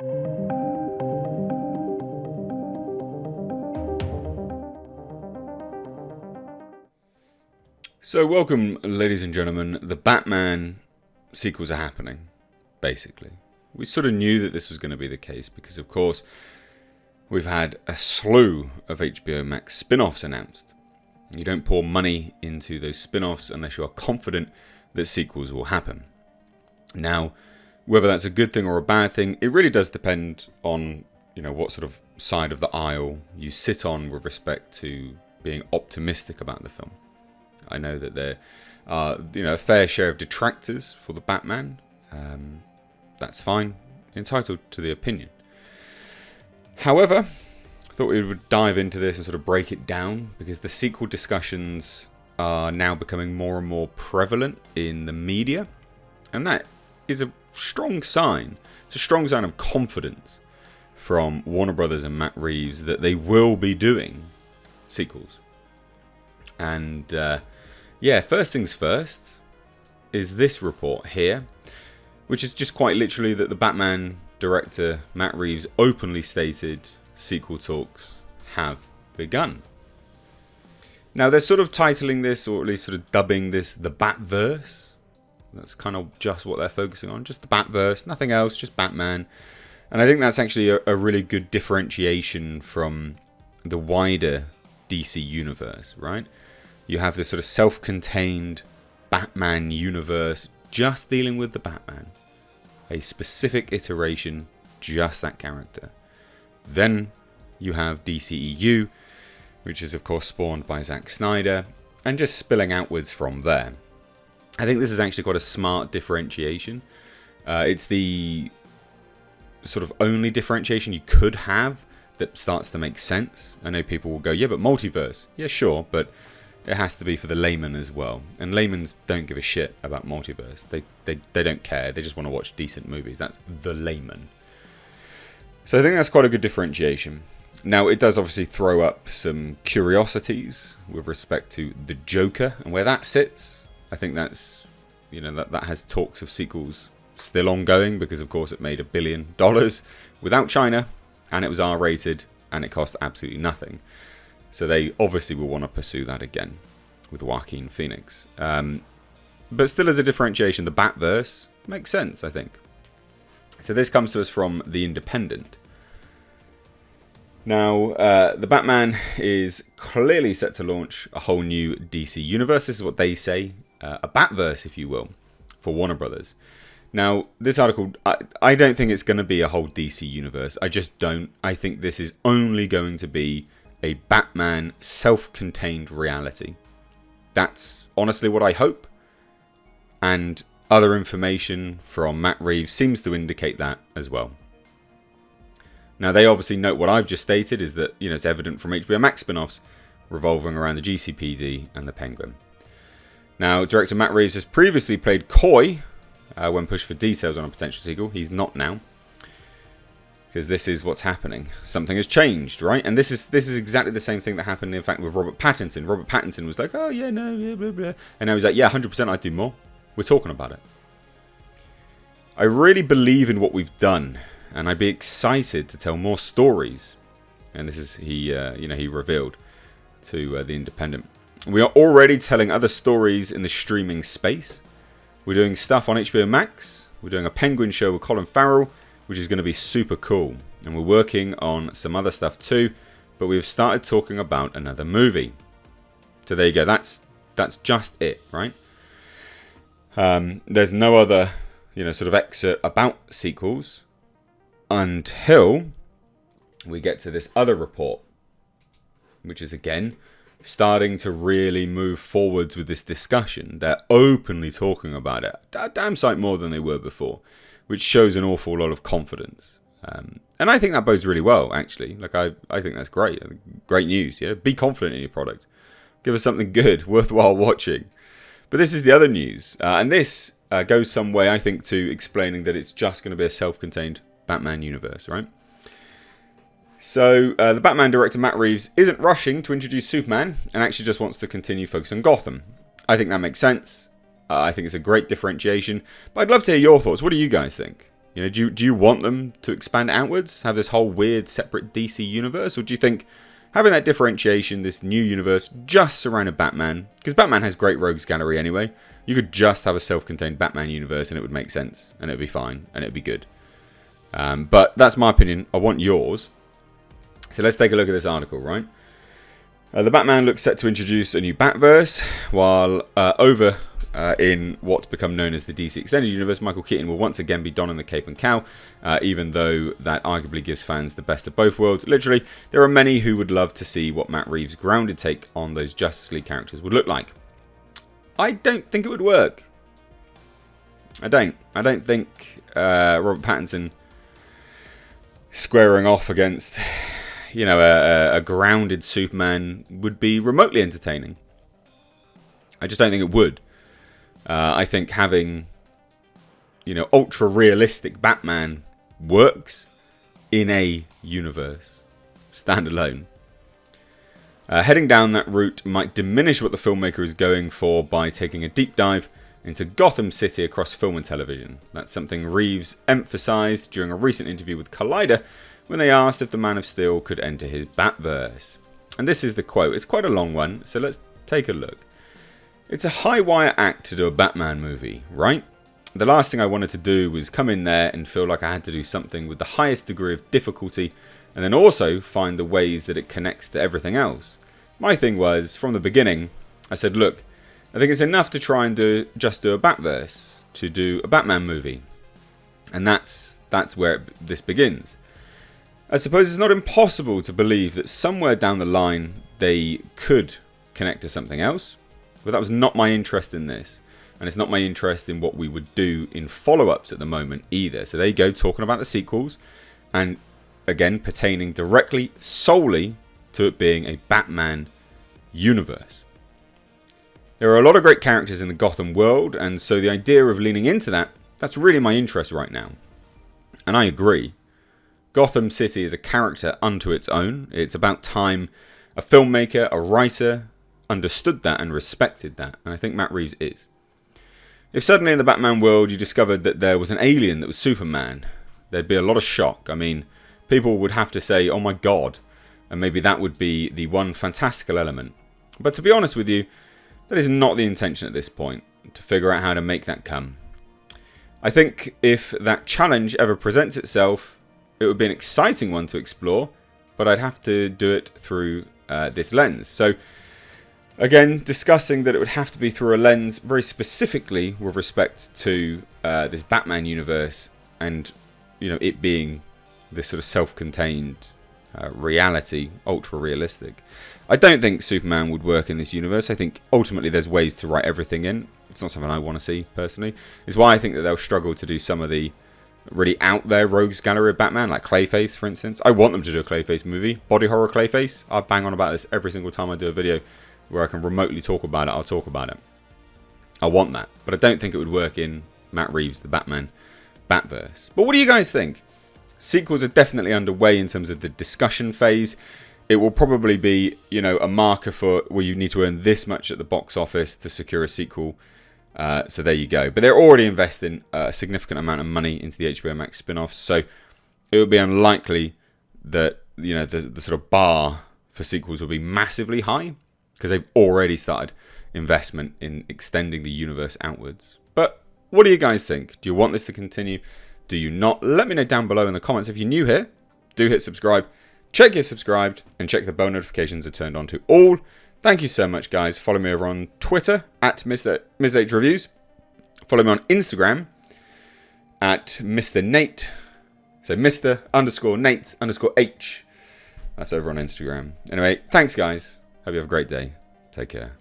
So welcome, ladies and gentlemen. The Batman sequels are happening, basically. We sort of knew that this was going to be the case because, of course, we've had a slew of HBO Max spin-offs announced. You don't pour money into those spin-offs unless you are confident that sequels will happen. Now, whether that's a good thing or a bad thing, it really does depend on, what sort of side of the aisle you sit on with respect to being optimistic about the film. I know that there are, a fair share of detractors for the Batman. That's fine. Entitled to the opinion. However, I thought we would dive into this and sort of break it down because the sequel discussions are now becoming more and more prevalent in the media. And that is a strong sign. It's a strong sign of confidence from Warner Brothers and Matt Reeves that they will be doing sequels. And first things first is this report here, which is just quite literally that the Batman director Matt Reeves openly stated sequel talks have begun. Now they're sort of titling this, or at least sort of dubbing this, the Batverse. That's kind of just what they're focusing on, just the Batverse, nothing else, just Batman. And I think that's actually a really good differentiation from the wider DC universe, right? You have this sort of self-contained Batman universe just dealing with the Batman. A specific iteration, just that character. Then you have DCEU, which is of course spawned by Zack Snyder, and just spilling outwards from there. I think this is actually quite a smart differentiation. It's the sort of only differentiation you could have that starts to make sense. I know people will go, yeah, but multiverse. Yeah, sure, but it has to be for the layman as well. And laymen don't give a shit about multiverse. They don't care. They just want to watch decent movies. That's the layman. So I think that's quite a good differentiation. Now, it does obviously throw up some curiosities with respect to the Joker and where that sits. I think that's, that has talks of sequels still ongoing because, of course, it made $1 billion without China, and it was R-rated, and it cost absolutely nothing. So they obviously will want to pursue that again with Joaquin Phoenix. But still, as a differentiation, the Batverse makes sense, I think. So this comes to us from The Independent. Now, the Batman is clearly set to launch a whole new DC universe. This is what they say, a Batverse, if you will, for Warner Brothers. Now, this article, I don't think it's going to be a whole DC universe. I just don't. I think this is only going to be a Batman self-contained reality. That's honestly what I hope. And other information from Matt Reeves seems to indicate that as well. Now, they obviously note what I've just stated is that, it's evident from HBO Max spin-offs revolving around the GCPD and the Penguin. Now, director Matt Reeves has previously played coy when pushed for details on a potential sequel. He's not now. Because this is what's happening. Something has changed, right? And this is exactly the same thing that happened, in fact, with Robert Pattinson. Robert Pattinson was like, oh, yeah, no, yeah, blah, blah. And now he's like, yeah, 100% I'd do more. We're talking about it. I really believe in what we've done. And I'd be excited to tell more stories. And this is, he revealed to The Independent. We are already telling other stories in the streaming space. We're doing stuff on HBO Max. We're doing a Penguin show with Colin Farrell, which is going to be super cool. And we're working on some other stuff too, but we've started talking about another movie. So there you go. That's just it, right? There's no other, sort of excerpt about sequels until we get to this other report, which is again starting to really move forwards with this discussion. They're openly talking about it, a damn sight more than they were before, which shows an awful lot of confidence. And I think that bodes really well, actually. Like, I think that's great. Great news. Be confident in your product. Give us something good, worthwhile watching. But this is the other news. And this goes some way, I think, to explaining that it's just going to be a self-contained Batman universe, right? So, the Batman director, Matt Reeves, isn't rushing to introduce Superman and actually just wants to continue focusing on Gotham. I think that makes sense. I think it's a great differentiation. But I'd love to hear your thoughts. What do you guys think? You know, do you want them to expand outwards, have this whole weird separate DC universe, or do you think having that differentiation, this new universe just surrounded Batman, because Batman has great rogues gallery anyway, you could just have a self-contained Batman universe and it would make sense, and it would be fine, and it would be good. But that's my opinion. I want yours. So let's take a look at this article, right? The Batman looks set to introduce a new Batverse, while over in what's become known as the DC Extended Universe, Michael Keaton will once again be donning the cape and cowl, even though that arguably gives fans the best of both worlds. Literally, there are many who would love to see what Matt Reeves' grounded take on those Justice League characters would look like. I don't think it would work. I don't think Robert Pattinson squaring off against, you know, a grounded Superman would be remotely entertaining. I just don't think it would. I think having, you know, ultra realistic Batman works in a universe standalone. Heading down that route might diminish what the filmmaker is going for by taking a deep dive into Gotham City across film and television. That's something Reeves emphasised during a recent interview with Collider when they asked if the Man of Steel could enter his Batverse. And this is the quote. It's quite a long one, so let's take a look. It's a high-wire act to do a Batman movie, right? The last thing I wanted to do was come in there and feel like I had to do something with the highest degree of difficulty, and then also find the ways that it connects to everything else. My thing was, from the beginning, I said, look, I think it's enough to try and just do a Batverse, to do a Batman movie. And that's where this begins. I suppose it's not impossible to believe that somewhere down the line they could connect to something else, but that was not my interest in this. And it's not my interest in what we would do in follow-ups at the moment either. So there you go, talking about the sequels, and again, pertaining directly, solely to it being a Batman universe. There are a lot of great characters in the Gotham world, and so the idea of leaning into that, that's really my interest right now. And I agree. Gotham City is a character unto its own. It's about time a filmmaker, a writer, understood that and respected that. And I think Matt Reeves is. If suddenly in the Batman world you discovered that there was an alien that was Superman, there'd be a lot of shock. I mean, people would have to say, oh my god. And maybe that would be the one fantastical element. But to be honest with you, that is not the intention at this point, to figure out how to make that come. I think if that challenge ever presents itself, it would be an exciting one to explore, but I'd have to do it through this lens. So, again, discussing that it would have to be through a lens very specifically with respect to this Batman universe and, you know, it being this sort of self-contained reality, ultra-realistic. I don't think Superman would work in this universe. I think ultimately there's ways to write everything in. It's not something I want to see, personally. It's why I think that they'll struggle to do some of the really out there rogues gallery of Batman, like Clayface, for instance. I want them to do a Clayface movie. Body horror Clayface. I bang on about this every single time I do a video where I can remotely talk about it. I'll talk about it. I want that. But I don't think it would work in Matt Reeves, the Batman Batverse. But what do you guys think? Sequels are definitely underway in terms of the discussion phase. It will probably be, you know, a marker for where you need to earn this much at the box office to secure a sequel. So there you go. But they're already investing a significant amount of money into the HBO Max spin-offs. So it would be unlikely that, you know, the sort of bar for sequels will be massively high, because they've already started investment in extending the universe outwards. But what do you guys think? Do you want this to continue? Do you not? Let me know down below in the comments. If you're new here, do hit subscribe. Check you're subscribed and check the bell notifications are turned on to all. Thank you so much, guys. Follow me over on Twitter at Mr. Reviews. Follow me on Instagram at Mr. Nate. So Mr_Nate_H. That's over on Instagram. Anyway, thanks, guys. Hope you have a great day. Take care.